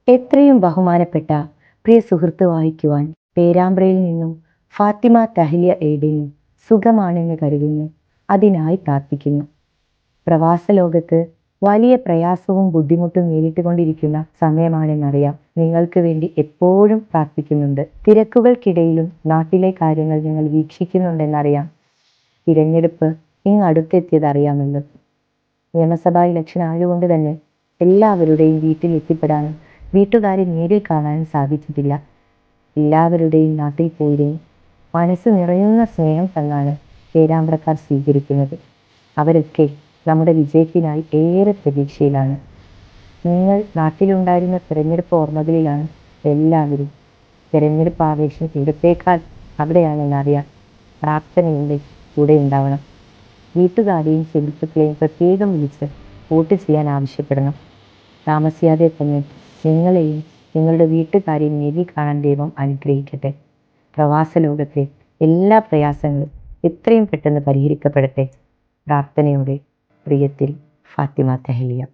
എത്രയും ബഹുമാനപ്പെട്ട പ്രിയ സുഹൃത്ത് വായിക്കുവാൻ പേരാമ്പ്രയിൽ നിന്നും ഫാത്തിമ തഹ്ലിയ എഴുതുന്നു. സുഖമാണെന്ന് കരുതുന്നു. അതിനായി പ്രാർത്ഥിക്കുന്നു. പ്രവാസ ലോകത്ത് വലിയ പ്രയാസവും ബുദ്ധിമുട്ടും നേരിട്ടുകൊണ്ടിരിക്കുന്ന സമയമാണെന്നറിയാം. നിങ്ങൾക്ക് വേണ്ടി എപ്പോഴും പ്രാർത്ഥിക്കുന്നുണ്ട്. തിരക്കുകൾക്കിടയിലും നാട്ടിലെ കാര്യങ്ങൾ നിങ്ങൾ വീക്ഷിക്കുന്നുണ്ടെന്നറിയാം. തിരഞ്ഞെടുപ്പ് അടുത്തെത്തിയതറിയാമല്ലോ. നിയമസഭാ ഇലക്ഷൻ ആയതുകൊണ്ട് തന്നെ എല്ലാവരുടെയും വീട്ടിൽ എത്തിപ്പെടാനും വീട്ടുകാരെ നേരിൽ കാണാനും സാധിച്ചിട്ടില്ല. എല്ലാവരുടെയും നാട്ടിൽ പോയിരുന്നു മനസ്സ് നിറയുന്ന സ്നേഹം തന്നാണ് പേരാമ്പ്രക്കാർ സ്വീകരിക്കുന്നത്. അവരൊക്കെ നമ്മുടെ വിജയത്തിനായി ഏറെ പ്രതീക്ഷയിലാണ്. നിങ്ങൾ നാട്ടിലുണ്ടായിരുന്ന തിരഞ്ഞെടുപ്പ് ഓർമ്മകളിലാണ് എല്ലാവരും. തിരഞ്ഞെടുപ്പ് ആവേശം ഇടത്തേക്കാൾ അവിടെയാണെന്നറിയാം. പ്രാർത്ഥനയുടെ കൂടെ ഉണ്ടാവണം. വീട്ടുകാരെയും സുഹൃത്തുക്കളെയും പ്രത്യേകം വിളിച്ച് വോട്ട് ചെയ്യാൻ ആവശ്യപ്പെടണം. താമസിയാതെ തന്നെ നിങ്ങളെയും നിങ്ങളുടെ വീട്ടുകാരെയും നേരിൽ കാണാൻ ദൈവം അനുഗ്രഹിക്കട്ടെ. പ്രവാസ ലോകത്തെ എല്ലാ പ്രയാസങ്ങളും എത്രയും പെട്ടെന്ന് പരിഹരിക്കപ്പെടട്ടെ. പ്രാർത്ഥനയോടെ പ്രിയത്തിൽ ഫാത്തിമ തഹ്ലിയ.